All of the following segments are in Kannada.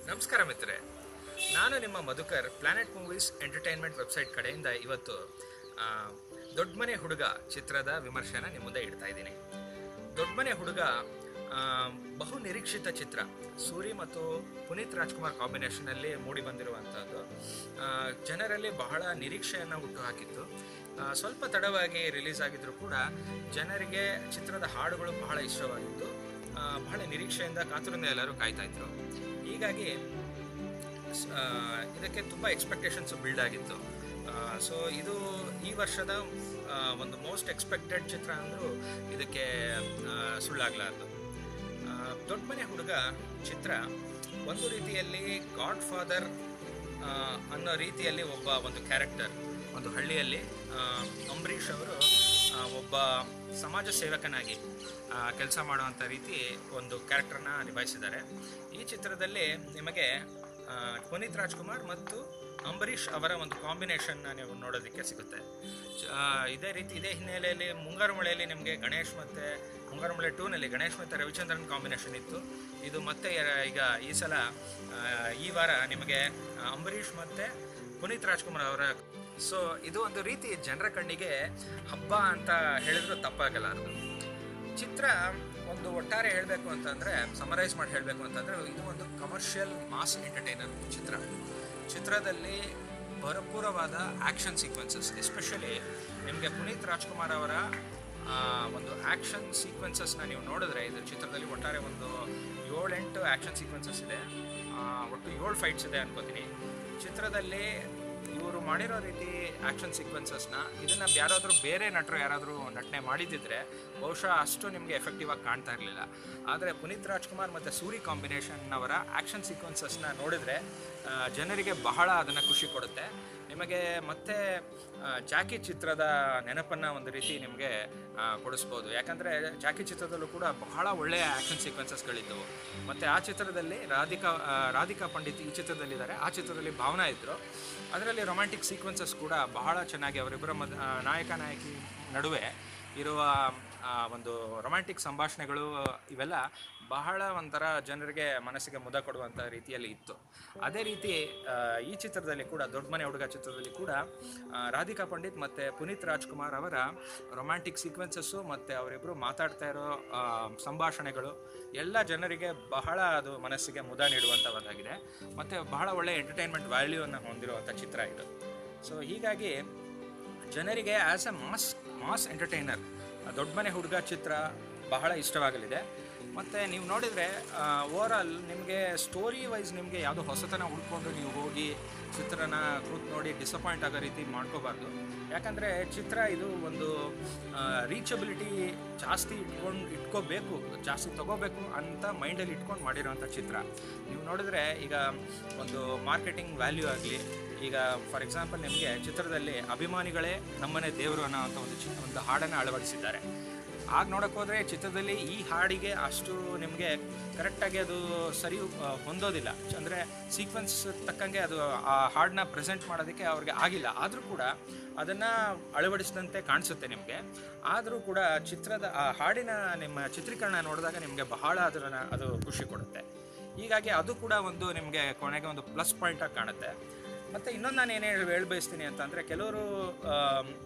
ನಮಸ್ಕಾರ ಮಿತ್ರರೆ, ನಾನು ನಿಮ್ಮ Madhukar. Planet movies entertainment website ಕಡೆಯಿಂದ ಇವತ್ತು ದೊಡ್ಡ ಮನೆ ಹುಡುಗ ಚಿತ್ರದ ವಿಮರ್ಶೆನ ನಿಮ್ಮ ಮುಂದೆ ಇಡ್ತಾ ಇದ್ದೀನಿ. ದೊಡ್ಡ ಮನೆ ಹುಡುಗ ಬಹು ನಿರೀಕ್ಷಿತ ಚಿತ್ರ. ಸೂರಿ ಮತ್ತು ಪುನೀತ್ ರಾಜ್ಕುಮಾರ್ ಕಾಂಬಿನೇಷನಲ್ಲಿ ಮೂಡಿ ಬಂದಿರುವಂಥದ್ದು ಜನರಲ್ಲಿ ಬಹಳ ನಿರೀಕ್ಷೆಯನ್ನು ಹುಟ್ಟುಹಾಕಿತ್ತು. ಸ್ವಲ್ಪ ತಡವಾಗಿ ರಿಲೀಸ್ ಆಗಿದ್ರು ಕೂಡ ಜನರಿಗೆ ಚಿತ್ರದ ಹಾಡುಗಳು ಬಹಳ ಇಷ್ಟವಾಗಿತ್ತು. ಬಹಳ ನಿರೀಕ್ಷೆಯಿಂದ ಕಾತುರದಿಂದ ಎಲ್ಲರೂ ಕಾಯ್ತಾ ಇದ್ರು. ಹೀಗಾಗಿ ಇದಕ್ಕೆ ತುಂಬ ಎಕ್ಸ್ಪೆಕ್ಟೇಷನ್ಸ್ ಬಿಲ್ಡ್ ಆಗಿತ್ತು. ಸೊ ಇದು ಈ ವರ್ಷದ ಒಂದು ಮೋಸ್ಟ್ ಎಕ್ಸ್ಪೆಕ್ಟೆಡ್ ಚಿತ್ರ ಅಂದರೂ ಇದಕ್ಕೆ ಸುಳ್ಳಾಗಲಾರದು. ದೊಡ್ಡ ಮನೆ ಹುಡುಗ ಚಿತ್ರ ಒಂದು ರೀತಿಯಲ್ಲಿ ಗಾಡ್ ಫಾದರ್ ಅನ್ನೋ ರೀತಿಯಲ್ಲಿ ಒಂದು ಕ್ಯಾರೆಕ್ಟರ್, ಒಂದು ಹಳ್ಳಿಯಲ್ಲಿ ಅಂಬರೀಷ್ ಅವರು ಒಬ್ಬ ಸಮಾಜ ಸೇವಕನಾಗಿ ಕೆಲಸ ಮಾಡುವಂಥ ರೀತಿ ಒಂದು ಕ್ಯಾರೆಕ್ಟರ್ನ ನಿಭಾಯಿಸಿದ್ದಾರೆ. ಈ ಚಿತ್ರದಲ್ಲಿ ನಿಮಗೆ ಪುನೀತ್ ರಾಜ್ಕುಮಾರ್ ಮತ್ತು ಅಂಬರೀಷ್ ಅವರ ಒಂದು ಕಾಂಬಿನೇಷನ್ನ ನೀವು ನೋಡೋದಕ್ಕೆ ಸಿಗುತ್ತೆ. ಇದೇ ಹಿನ್ನೆಲೆಯಲ್ಲಿ ಮುಂಗಾರು ಮಳೆಯಲ್ಲಿ ನಿಮಗೆ ಗಣೇಶ್ ಮತ್ತು ಮುಂಗಾರು ಮಳೆ 2ನಲ್ಲಿ ಗಣೇಶ್ ಮತ್ತು ರವಿಚಂದ್ರನ್ ಕಾಂಬಿನೇಷನ್ ಇತ್ತು. ಇದು ಮತ್ತೆ ಈಗ ಈ ಸಲ ಈ ವಾರ ನಿಮಗೆ ಅಂಬರೀಷ್ ಮತ್ತು ಪುನೀತ್ ರಾಜ್ಕುಮಾರ್ ಅವರ. ಸೊ ಇದು ಒಂದು ರೀತಿ ಜನರ ಕಣ್ಣಿಗೆ ಹಬ್ಬ ಅಂತ ಹೇಳಿದ್ರು ತಪ್ಪಾಗಲಾರದು. ಚಿತ್ರ ಒಂದು ಒಟ್ಟಾರೆ ಹೇಳಬೇಕು ಅಂತಂದರೆ, ಸಮರೈಸ್ ಮಾಡಿ ಹೇಳಬೇಕು ಅಂತಂದರೆ, ಇದು ಒಂದು ಕಮರ್ಷಿಯಲ್ ಮಾಸ್ ಎಂಟರ್ಟೈನರ್ ಚಿತ್ರ. ಚಿತ್ರದಲ್ಲಿ ಭರಪೂರವಾದ ಆ್ಯಕ್ಷನ್ ಸೀಕ್ವೆನ್ಸಸ್, ಎಸ್ಪೆಷಲಿ ನಿಮಗೆ ಪುನೀತ್ ರಾಜ್ಕುಮಾರ್ ಅವರ ಒಂದು ಆ್ಯಕ್ಷನ್ ಸೀಕ್ವೆನ್ಸಸ್ನ ನೀವು ನೋಡಿದ್ರೆ, ಇದು ಚಿತ್ರದಲ್ಲಿ ಒಟ್ಟಾರೆ ಒಂದು 7-8 ಆ್ಯಕ್ಷನ್ ಸೀಕ್ವೆನ್ಸಸ್ ಇದೆ. ಒಟ್ಟು 7 ಫೈಟ್ಸ್ ಇದೆ ಅನ್ಕೋತೀನಿ. ಚಿತ್ರದಲ್ಲಿ ಇವರು ಮಾಡಿರೋ ರೀತಿ ಆ್ಯಕ್ಷನ್ ಸೀಕ್ವೆನ್ಸಸ್ನ ಇದನ್ನು ಯಾರಾದರೂ ಬೇರೆ ನಟರು ಯಾರಾದರೂ ನಟನೆ ಮಾಡಿದ್ದಿದ್ರೆ ಬಹುಶಃ ಅಷ್ಟು ನಿಮಗೆ ಎಫೆಕ್ಟಿವ್ ಆಗಿ ಕಾಣ್ತಾ ಇರಲಿಲ್ಲ. ಆದರೆ ಪುನೀತ್ ರಾಜ್ಕುಮಾರ್ ಮತ್ತು ಸೂರಿ ಕಾಂಬಿನೇಷನ್ನವರ ಆ್ಯಕ್ಷನ್ ಸೀಕ್ವೆನ್ಸಸ್ನ ನೋಡಿದರೆ ಜನರಿಗೆ ಬಹಳ ಅದನ್ನು ಖುಷಿ ಕೊಡುತ್ತೆ. ನಿಮಗೆ ಮತ್ತೆ ಜಾಕಿ ಚಿತ್ರದ ನೆನಪನ್ನು ಒಂದು ರೀತಿ ನಿಮಗೆ ಕೊಡಿಸ್ಬೋದು. ಯಾಕಂದರೆ ಜಾಕಿ ಚಿತ್ರದಲ್ಲೂ ಕೂಡ ಬಹಳ ಒಳ್ಳೆಯ ಆ್ಯಕ್ಷನ್ ಸೀಕ್ವೆನ್ಸಸ್ಗಳಿದ್ದವು. ಮತ್ತು ಆ ಚಿತ್ರದಲ್ಲಿ ರಾಧಿಕಾ ಪಂಡಿತ್ ಈ ಚಿತ್ರದಲ್ಲಿದ್ದಾರೆ, ಆ ಚಿತ್ರದಲ್ಲಿ ಭಾವನಾ ಇದ್ದರು. ಅದರಲ್ಲಿ ರೊಮ್ಯಾಂಟಿಕ್ ಸೀಕ್ವೆನ್ಸಸ್ ಕೂಡ ಬಹಳ ಚೆನ್ನಾಗಿ ಅವರಿಬ್ಬರ ನಾಯಕ ನಾಯಕಿ ನಡುವೆ ಇರುವ ಒಂದು ರೊಮ್ಯಾಂಟಿಕ್ ಸಂಭಾಷಣೆಗಳು ಇವೆಲ್ಲ ಬಹಳ ಒಂಥರ ಜನರಿಗೆ ಮನಸ್ಸಿಗೆ ಮುದ ಕೊಡುವಂಥ ರೀತಿಯಲ್ಲಿ ಇತ್ತು. ಅದೇ ರೀತಿ ಈ ಚಿತ್ರದಲ್ಲಿ ಕೂಡ, ದೊಡ್ಡ ಮನೆ ಹುಡುಗ ಚಿತ್ರದಲ್ಲಿ ಕೂಡ ರಾಧಿಕಾ ಪಂಡಿತ್ ಮತ್ತು ಪುನೀತ್ ರಾಜ್ಕುಮಾರ್ ಅವರ ರೊಮ್ಯಾಂಟಿಕ್ ಸೀಕ್ವೆನ್ಸಸ್ಸು ಮತ್ತು ಅವರಿಬ್ಬರು ಮಾತಾಡ್ತಾ ಇರೋ ಸಂಭಾಷಣೆಗಳು ಎಲ್ಲ ಜನರಿಗೆ ಬಹಳ ಅದು ಮನಸ್ಸಿಗೆ ಮುದ ನೀಡುವಂಥದ್ದಾಗಿದೆ. ಮತ್ತು ಬಹಳ ಒಳ್ಳೆಯ ಎಂಟರ್ಟೈನ್ಮೆಂಟ್ ವ್ಯಾಲ್ಯೂವನ್ನು ಹೊಂದಿರುವಂಥ ಚಿತ್ರ ಇದು. ಸೊ ಹೀಗಾಗಿ ಜನರಿಗೆ ಆ್ಯಸ್ ಎ ಮಾಸ್ ಎಂಟರ್ಟೈನರ್ ದೊಡ್ಡ ಮನೆ ಹುಡುಗ ಚಿತ್ರ ಬಹಳ ಇಷ್ಟವಾಗಲಿದೆ. ಮತ್ತು ನೀವು ನೋಡಿದರೆ ಓವರಾಲ್ ನಿಮಗೆ ಸ್ಟೋರಿ ವೈಸ್ ನಿಮಗೆ ಯಾವುದೋ ಹೊಸತನ ಹುಡ್ಕೊಂಡು ನೀವು ಹೋಗಿ ಚಿತ್ರನ ಕೂತು ನೋಡಿ ಡಿಸಪಾಯಿಂಟ್ ಆಗೋ ರೀತಿ ಮಾಡ್ಕೋಬಾರ್ದು. ಯಾಕಂದರೆ ಚಿತ್ರ ಇದು ಒಂದು ರೀಚಬಿಲಿಟಿ ಜಾಸ್ತಿ ಇಟ್ಕೋಬೇಕು, ಜಾಸ್ತಿ ತೊಗೋಬೇಕು ಅಂತ ಮೈಂಡಲ್ಲಿ ಇಟ್ಕೊಂಡು ಮಾಡಿರೋವಂಥ ಚಿತ್ರ. ನೀವು ನೋಡಿದ್ರೆ ಈಗ ಒಂದು ಮಾರ್ಕೆಟಿಂಗ್ ವ್ಯಾಲ್ಯೂ ಆಗಲಿ, ಈಗ ಫಾರ್ ಎಕ್ಸಾಂಪಲ್ ನಿಮಗೆ ಚಿತ್ರದಲ್ಲಿ ಅಭಿಮಾನಿಗಳೇ ನಮ್ಮನೆ ದೇವರು ಅನ್ನೋ ಅಂಥ ಒಂದು ಹಾಡನ್ನು ಅಳವಡಿಸಿದ್ದಾರೆ. ಆಗ ನೋಡೋಕೆ ಹೋದರೆ ಚಿತ್ರದಲ್ಲಿ ಈ ಹಾಡಿಗೆ ಅಷ್ಟು ನಿಮಗೆ ಕರೆಕ್ಟಾಗಿ ಅದು ಸರಿ ಹೊಂದೋದಿಲ್ಲ. ಅಂದರೆ ಸೀಕ್ವೆನ್ಸ್ ತಕ್ಕಂಗೆ ಅದು ಆ ಹಾಡನ್ನ ಪ್ರೆಸೆಂಟ್ ಮಾಡೋದಕ್ಕೆ ಅವ್ರಿಗೆ ಆಗಿಲ್ಲ. ಆದರೂ ಕೂಡ ಅದನ್ನು ಅಳವಡಿಸಿದಂತೆ ಕಾಣಿಸುತ್ತೆ ನಿಮಗೆ. ಆದರೂ ಕೂಡ ಚಿತ್ರದ ಆ ಹಾಡಿನ ನಿಮ್ಮ ಚಿತ್ರೀಕರಣ ನೋಡಿದಾಗ ನಿಮಗೆ ಬಹಳ ಅದು ಖುಷಿ ಕೊಡುತ್ತೆ. ಹೀಗಾಗಿ ಅದು ಕೂಡ ಒಂದು ನಿಮಗೆ ಕೊನೆಗೆ ಒಂದು ಪ್ಲಸ್ ಪಾಯಿಂಟಾಗಿ ಕಾಣುತ್ತೆ. ಮತ್ತು ಇನ್ನೊಂದು ನಾನು ಏನೇ ಹೇಳಬಯಸ್ತೀನಿ ಅಂತಂದರೆ, ಕೆಲವರು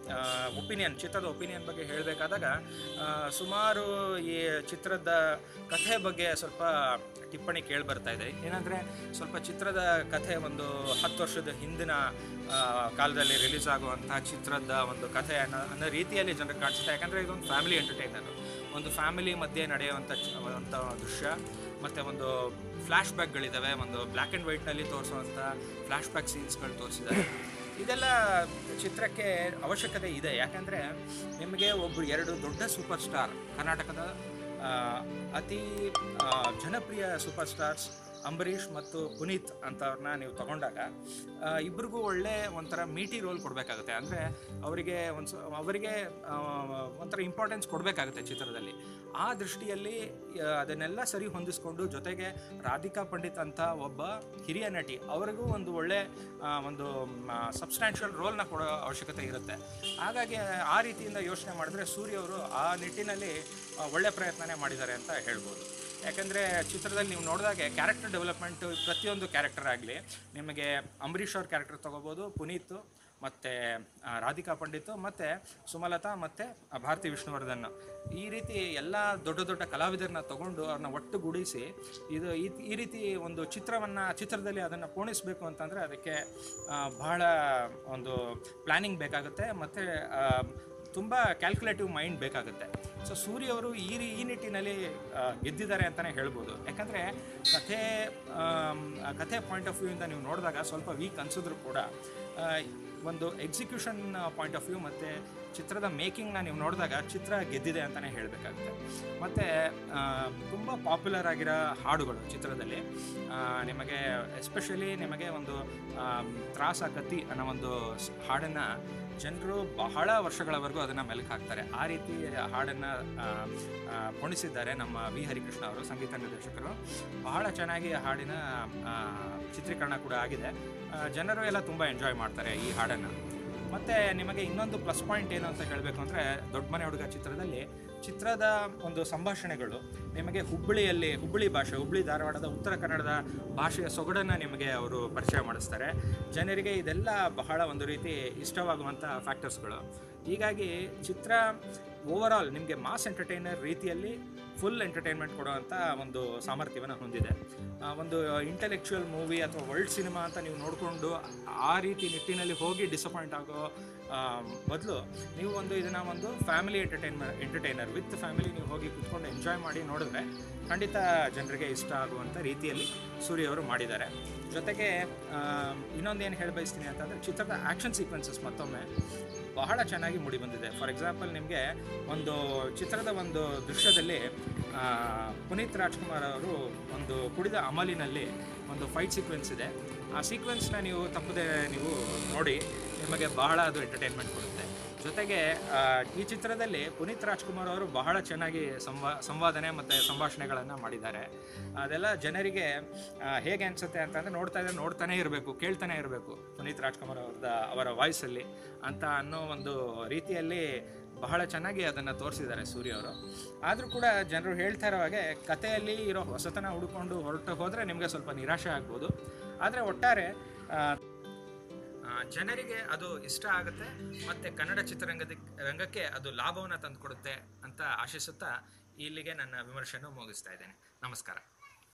ಚಿತ್ರದ ಒಪಿನಿಯನ್ ಬಗ್ಗೆ ಹೇಳಬೇಕಾದಾಗ ಸುಮಾರು ಈ ಚಿತ್ರದ ಕಥೆ ಬಗ್ಗೆ ಸ್ವಲ್ಪ ಟಿಪ್ಪಣಿ ಕೇಳಿಬರ್ತಾ ಇದೆ. ಏನಂದರೆ ಸ್ವಲ್ಪ ಚಿತ್ರದ ಕಥೆ ಒಂದು 10 ವರ್ಷದ ಹಿಂದಿನ ಕಾಲದಲ್ಲಿ ರಿಲೀಸ್ ಆಗುವಂತಹ ಚಿತ್ರದ ಒಂದು ಕಥೆ ಅನ್ನೋ ರೀತಿಯಲ್ಲಿ ಜನರಿಗೆ ಕಾಣಿಸುತ್ತೆ. ಯಾಕಂದರೆ ಇದೊಂದು ಫ್ಯಾಮಿಲಿ ಎಂಟರ್ಟೈನರ್, ಒಂದು ಫ್ಯಾಮಿಲಿ ಮಧ್ಯೆ ನಡೆಯುವಂಥ ದೃಶ್ಯ. ಮತ್ತು ಒಂದು ಫ್ಲ್ಯಾಶ್ ಬ್ಯಾಕ್ಗಳಿದ್ದಾವೆ, ಒಂದು ಬ್ಲ್ಯಾಕ್ ಆ್ಯಂಡ್ ವೈಟ್ನಲ್ಲಿ ತೋರಿಸುವಂಥ ಫ್ಲ್ಯಾಶ್ ಬ್ಯಾಕ್ ಸೀನ್ಸ್ಗಳು ತೋರಿಸಿದ್ದಾರೆ. ಇದೆಲ್ಲ ಚಿತ್ರಕ್ಕೆ ಅವಶ್ಯಕತೆ ಇದೆ. ಯಾಕಂದರೆ ನಿಮಗೆ 2 ದೊಡ್ಡ ಸೂಪರ್ ಸ್ಟಾರ್, ಕರ್ನಾಟಕದ ಅತಿ ಜನಪ್ರಿಯ ಸೂಪರ್ ಸ್ಟಾರ್ಸ್ ಅಂಬರೀಷ್ ಮತ್ತು ಪುನೀತ್ ಅಂತವ್ರನ್ನ ನೀವು ತಗೊಂಡಾಗ ಇಬ್ರಿಗೂ ಒಳ್ಳೆ ಒಂಥರ ಮೀಟಿ ರೋಲ್ ಕೊಡಬೇಕಾಗುತ್ತೆ. ಅಂದರೆ ಅವರಿಗೆ ಒಂಥರ ಇಂಪಾರ್ಟೆನ್ಸ್ ಕೊಡಬೇಕಾಗುತ್ತೆ ಚಿತ್ರದಲ್ಲಿ. ಆ ದೃಷ್ಟಿಯಲ್ಲಿ ಅದನ್ನೆಲ್ಲ ಸರಿ ಹೊಂದಿಸ್ಕೊಂಡು, ಜೊತೆಗೆ ರಾಧಿಕಾ ಪಂಡಿತ್ ಅಂತ ಒಬ್ಬ ಹಿರಿಯ ನಟಿ, ಅವರಿಗೂ ಒಂದು ಒಳ್ಳೆ ಒಂದು ಸಬ್ಸ್ಟ್ಯಾನ್ಷಿಯಲ್ ರೋಲ್ನ ಕೊಡೋ ಅವಶ್ಯಕತೆ ಇರುತ್ತೆ. ಹಾಗಾಗಿ ಆ ರೀತಿಯಿಂದ ಯೋಚನೆ ಮಾಡಿದ್ರೆ ಸೂರ್ಯ ಅವರು ಆ ನಿಟ್ಟಿನಲ್ಲಿ ಒಳ್ಳೆ ಪ್ರಯತ್ನನೇ ಮಾಡಿದ್ದಾರೆ ಅಂತ ಹೇಳ್ಬೋದು. ಯಾಕಂದರೆ ಚಿತ್ರದಲ್ಲಿ ನೀವು ನೋಡಿದಾಗೆ ಕ್ಯಾರೆಕ್ಟರ್ ಡೆವಲಪ್ಮೆಂಟು ಪ್ರತಿಯೊಂದು ಕ್ಯಾರೆಕ್ಟರ್ ಆಗಲಿ, ನಿಮಗೆ ಅಂಬರೀಷ್ ಅವ್ರ ಕ್ಯಾರೆಕ್ಟರ್ ತೊಗೋಬೋದು, ಪುನೀತ್ ಮತ್ತು ರಾಧಿಕಾ ಪಂಡಿತ್ ಮತ್ತು ಸುಮಲತಾ ಮತ್ತು ಭಾರತಿ ವಿಷ್ಣುವರ್ಧನ್, ಈ ರೀತಿ ಎಲ್ಲ ದೊಡ್ಡ ದೊಡ್ಡ ಕಲಾವಿದರನ್ನ ತಗೊಂಡು ಅವ್ರನ್ನ ಒಟ್ಟುಗೂಡಿಸಿ ಇದು ಈ ರೀತಿ ಒಂದು ಚಿತ್ರದಲ್ಲಿ ಅದನ್ನು ಪೋಣಿಸಬೇಕು ಅಂತಂದರೆ ಅದಕ್ಕೆ ಬಹಳ ಒಂದು ಪ್ಲ್ಯಾನಿಂಗ್ ಬೇಕಾಗುತ್ತೆ ಮತ್ತು ತುಂಬ ಕ್ಯಾಲ್ಕುಲೇಟಿವ್ ಮೈಂಡ್ ಬೇಕಾಗುತ್ತೆ. ಸೊ ಸೂರಿ ಅವರು ಈ ನಿಟ್ಟಿನಲ್ಲಿ ಗೆದ್ದಿದ್ದಾರೆ ಅಂತಲೇ ಹೇಳ್ಬೋದು. ಯಾಕಂದರೆ ಕಥೆ ಪಾಯಿಂಟ್ ಆಫ್ ವ್ಯೂಯಿಂದ ನೀವು ನೋಡಿದಾಗ ಸ್ವಲ್ಪ ವೀಕ್ ಅನಿಸಿದ್ರು ಕೂಡ ಒಂದು ಎಕ್ಸಿಕ್ಯೂಷನ್ ಪಾಯಿಂಟ್ ಆಫ್ ವ್ಯೂ ಮತ್ತು ಚಿತ್ರದ ಮೇಕಿಂಗ್ನ ನೀವು ನೋಡಿದಾಗ ಚಿತ್ರ ಗೆದ್ದಿದೆ ಅಂತಲೇ ಹೇಳಬೇಕಾಗುತ್ತೆ. ಮತ್ತು ತುಂಬ ಪಾಪ್ಯುಲರ್ ಆಗಿರೋ ಹಾಡುಗಳು ಚಿತ್ರದಲ್ಲಿ ನಿಮಗೆ ಎಸ್ಪೆಷಲಿ ನಿಮಗೆ ಒಂದು ತ್ರಾಸಕತಿ ಅನ್ನೋ ಒಂದು ಹಾಡನ್ನು ಜನರು ಬಹಳ ವರ್ಷಗಳವರೆಗೂ ಅದನ್ನು ಮೆಲುಕು ಹಾಕ್ತಾರೆ. ಆ ರೀತಿ ಹಾಡನ್ನು ಪೊಣಿಸಿದ್ದಾರೆ ನಮ್ಮ ವಿ ಹರಿಕೃಷ್ಣ ಅವರು, ಸಂಗೀತ ನಿರ್ದೇಶಕರು. ಬಹಳ ಚೆನ್ನಾಗಿ ಹಾಡಿನ ಚಿತ್ರೀಕರಣ ಕೂಡ ಆಗಿದೆ. ಜನರು ಎಲ್ಲ ತುಂಬ ಎಂಜಾಯ್ ಮಾಡ್ತಾರೆ ಈ ಹಾಡನ್ನು. ಮತ್ತು ನಿಮಗೆ ಇನ್ನೊಂದು ಪ್ಲಸ್ ಪಾಯಿಂಟ್ ಏನು ಅಂತ ಹೇಳಬೇಕು ಅಂದರೆ, ದೊಡ್ಡ ಮನೆ ಹುಡುಗ ಚಿತ್ರದ ಒಂದು ಸಂಭಾಷಣೆಗಳು ನಿಮಗೆ ಹುಬ್ಬಳ್ಳಿ ಭಾಷೆ, ಹುಬ್ಬಳ್ಳಿ ಧಾರವಾಡದ ಉತ್ತರ ಕನ್ನಡದ ಭಾಷೆಯ ಸೊಗಡನ್ನು ನಿಮಗೆ ಅವರು ಪರಿಚಯ ಮಾಡಿಸ್ತಾರೆ. ಜನರಿಗೆ ಇದೆಲ್ಲ ಬಹಳ ಒಂದು ರೀತಿ ಇಷ್ಟವಾಗುವಂಥ ಫ್ಯಾಕ್ಟರ್ಸ್ಗಳು. ಹೀಗಾಗಿ ಚಿತ್ರ ಓವರಾಲ್ ನಿಮಗೆ ಮಾಸ್ ಎಂಟರ್ಟೈನರ್ ರೀತಿಯಲ್ಲಿ ಫುಲ್ ಎಂಟರ್ಟೈನ್ಮೆಂಟ್ ಕೊಡುವಂಥ ಒಂದು ಸಾಮರ್ಥ್ಯವನ್ನು ಹೊಂದಿದೆ. ಒಂದು ಇಂಟೆಲೆಕ್ಚುಯಲ್ ಮೂವಿ ಅಥವಾ ವರ್ಲ್ಡ್ ಸಿನಿಮಾ ಅಂತ ನೀವು ನೋಡಿಕೊಂಡು ಆ ರೀತಿ ನಿಟ್ಟಿನಲ್ಲಿ ಹೋಗಿ ಡಿಸಪಾಯಿಂಟ್ ಆಗೋ ಬದಲು ನೀವು ಇದನ್ನು ಒಂದು ಫ್ಯಾಮಿಲಿ ಎಂಟರ್ಟೈನರ್ ವಿತ್ ಫ್ಯಾಮಿಲಿ ನೀವು ಹೋಗಿ ಕುತ್ಕೊಂಡು ಎಂಜಾಯ್ ಮಾಡಿ ನೋಡಿದ್ರೆ ಖಂಡಿತ ಜನರಿಗೆ ಇಷ್ಟ ಆಗುವಂಥ ರೀತಿಯಲ್ಲಿ ಸೂರಿ ಅವರು ಮಾಡಿದ್ದಾರೆ. ಜೊತೆಗೆ ಇನ್ನೊಂದೇನು ಹೇಳಿ ಬಯಸ್ತೀನಿ ಅಂತಂದರೆ, ಚಿತ್ರದ ಆ್ಯಕ್ಷನ್ ಸೀಕ್ವೆನ್ಸಸ್ ಮತ್ತೊಮ್ಮೆ ಬಹಳ ಚೆನ್ನಾಗಿ ಮೂಡಿಬಂದಿದೆ. ಫಾರ್ ಎಕ್ಸಾಂಪಲ್, ನಿಮಗೆ ಒಂದು ಚಿತ್ರದ ಒಂದು ದೃಶ್ಯದಲ್ಲಿ ಪುನೀತ್ ರಾಜ್ಕುಮಾರ್ ಅವರು ಒಂದು ಕುಡಿದ ಅಮಲಿನಲ್ಲಿ ಒಂದು ಫೈಟ್ ಸೀಕ್ವೆನ್ಸ್ ಇದೆ. ಆ ಸೀಕ್ವೆನ್ಸ್ನ ನೀವು ತಪ್ಪದೆ ನೀವು ನೋಡಿ, ನಿಮಗೆ ಬಹಳ ಅದು ಎಂಟರ್ಟೈನ್ಮೆಂಟ್ ಕೊಡುತ್ತೆ. ಜೊತೆಗೆ ಈ ಚಿತ್ರದಲ್ಲಿ ಪುನೀತ್ ರಾಜ್ಕುಮಾರ್ ಅವರು ಬಹಳ ಚೆನ್ನಾಗಿ ಸಂವಾದನೆ ಮತ್ತು ಸಂಭಾಷಣೆಗಳನ್ನು ಮಾಡಿದ್ದಾರೆ. ಅದೆಲ್ಲ ಜನರಿಗೆ ಹೇಗೆ ಅನಿಸುತ್ತೆ ಅಂತಂದರೆ, ನೋಡ್ತಾನೆ ಇರಬೇಕು, ಕೇಳ್ತಾನೆ ಇರಬೇಕು ಪುನೀತ್ ರಾಜ್ಕುಮಾರ್ ಅವರ ವಾಯ್ಸಲ್ಲಿ ಅಂತ ಅನ್ನೋ ಒಂದು ರೀತಿಯಲ್ಲಿ ಬಹಳ ಚೆನ್ನಾಗಿ ಅದನ್ನು ತೋರಿಸಿದ್ದಾರೆ ಸೂರಿ ಅವರು. ಆದರೂ ಕೂಡ ಜನರು ಹೇಳ್ತಾ ಇರೋ ಹಾಗೆ ಕಥೆಯಲ್ಲಿ ಇರೋ ಹೊಸತನ ಹುಡುಕೊಂಡು ಹೋದರೆ ನಿಮಗೆ ಸ್ವಲ್ಪ ನಿರಾಶೆ ಆಗ್ಬೋದು. ಆದರೆ ಒಟ್ಟಾರೆ ಜನರಿಗೆ ಅದು ಇಷ್ಟ ಆಗುತ್ತೆ ಮತ್ತು ಕನ್ನಡ ಚಿತ್ರರಂಗಕ್ಕೆ ಅದು ಲಾಭವನ್ನು ತಂದುಕೊಡುತ್ತೆ ಅಂತ ಆಶಿಸುತ್ತಾ ಇಲ್ಲಿಗೆ ನನ್ನ ವಿಮರ್ಶೆಯನ್ನು ಮುಗಿಸ್ತಾ ಇದ್ದೇನೆ. ನಮಸ್ಕಾರ.